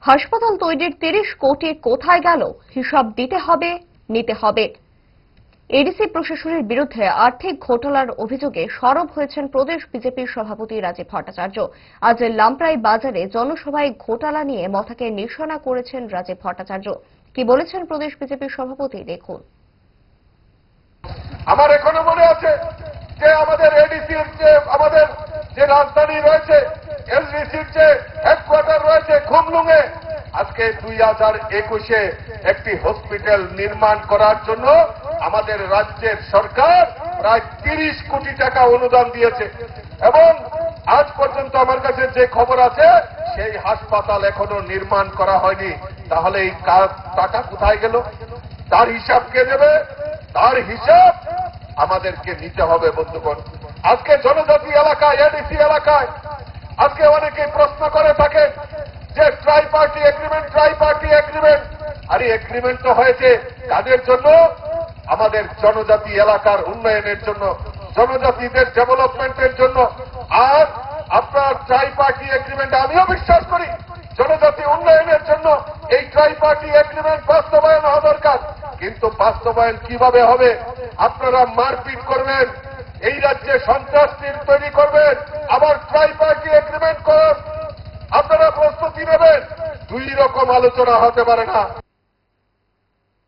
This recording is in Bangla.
হাসপাতাল তৈরির ৩০ কোটি কোথায় গেল হিসাব দিতে হবে, নিতে হবে। এডিসি প্রশাসনের বিরুদ্ধে আর্থিক ঘোটালার অভিযোগে সরব হয়েছেন প্রদেশ বিজেপির সভাপতি রাজীব ভট্টাচার্য। আজ লামপ্রাই বাজারে জনসভায় ঘোটালা নিয়ে মাথাকে নিশানা করেছেন রাজীব ভট্টাচার্য। কি বলেছেন প্রদেশ বিজেপির সভাপতি, দেখুন। আমার এখনো মনে আছে যে আমাদের এডিসির আমাদের যে রাজধানী রয়েছে, এলডিসির যে হেডকোয়ার্টার রয়েছে খুমলুঙে, আজকে 2021-এ একটি হসপিটাল নির্মাণ করার জন্য আমাদের রাজ্যের সরকার প্রায় 30 কোটি টাকা অনুদান দিয়েছে এবং আজ পর্যন্ত আমার কাছে যে খবর আছে সেই হাসপাতাল এখনো নির্মাণ করা হয়নি। তাহলে এই টাকা কোথায় গেল? তার হিসাব কে দেবে? তার হিসাব আমাদেরকে নিতে হবে বন্ধুগণ। আজকে জনজাতি এলাকায়, এডিসি এলাকায় আজকে অনেকে প্রশ্ন করে থাকেন যে ট্রাই পার্টি এগ্রিমেন্ট, আর এই এগ্রিমেন্ট তো হয়েছে কাদের জন্য? আমাদের জনজাতি এলাকার উন্নয়নের জন্য, জনজাতিদের ডেভেলপমেন্টের জন্য। আর আপনার ট্রাই পার্টি এগ্রিমেন্ট, আমিও বিশ্বাস করি জনজাতি উন্নয়নের জন্য এই ট্রাই পার্টি এগ্রিমেন্ট বাস্তবায়ন হওয়া দরকার। কিন্তু বাস্তবায়ন কিভাবে হবে? আপনারা মারপিট করবেন, এই রাজ্যে সন্ত্রাসীর তৈরি করবেন, আবার ট্রাই পার্টি এগ্রিমেন্ট আপনারা প্রস্তুতি নেবেন। দুই রকম আলোচনা হতে পারে না।